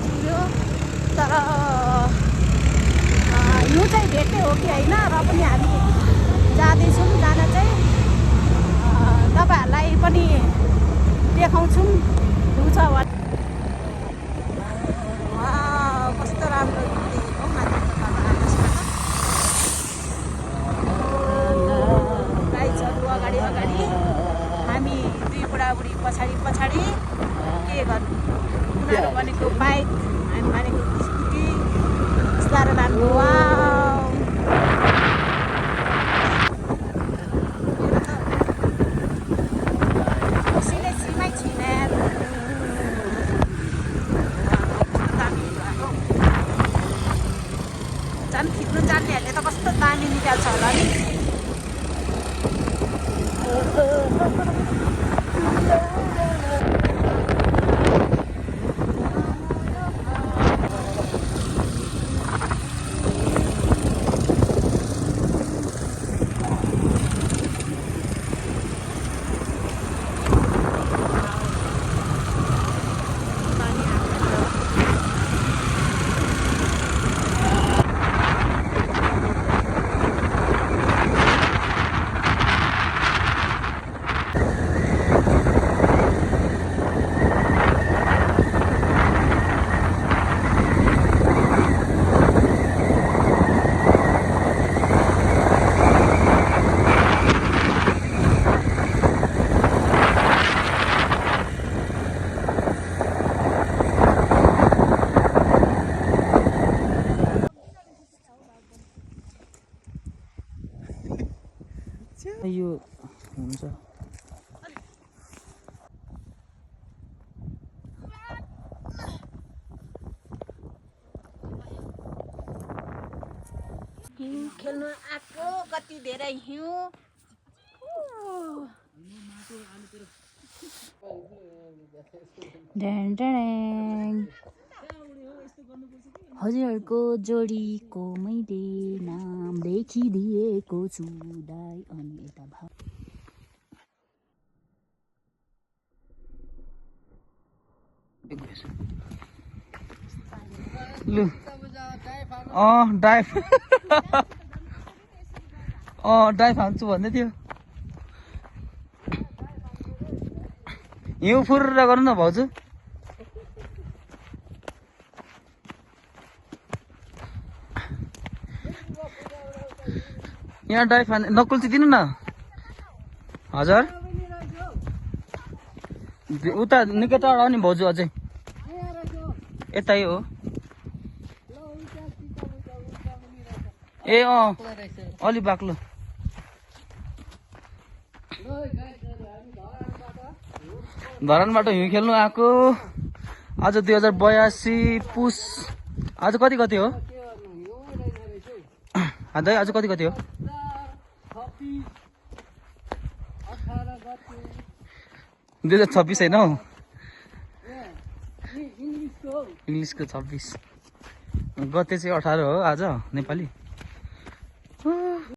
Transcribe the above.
चिन्यो तर यो चाहिँ भेट्दै हो कि होइन र पनि हामी जाँदैछौँ जान चाहिँ तपाईँहरूलाई पनि देखाउँछौँ हिउँ छ भने कस्तो राम्रो देखेको माथिको तल आकाशबाट गाइजहरू अगाडि अगाडि हामी दुई बुढाबुढी पछाडि पछाडि के गर्नु उनीहरू भनेको बाइक हामी भनेको स्कुटी बिस्तारो लानु झन् खिच्नु जान्नेहरूले त कस्तो दामी निकाल्छ होला नि यो हुन्छ हिउँ खेल्नु आएको कति धेरै हिउँ हजुरहरूको जोडीको मैले नाम लेखिदिएको छु दाइ अनि यता लु डाइभ हान्छु भन्दै थियो हिउँ फुर्र गर्नु न भाउजू यहाँ डाइभ हान् नकुल्ची दिनु न हजुर उता निकै टाढा नि भाउजू अझै यतै हो ए अलि बाक्लो धरानबाट हिउँ खेल्नु आएको आज 2082 पुस आज कति कति हो दाइ आज कति कति हो 2026 होइन हौ इङ्ग्लिसको 26 गते चाहिँ 18 हो आज नेपाली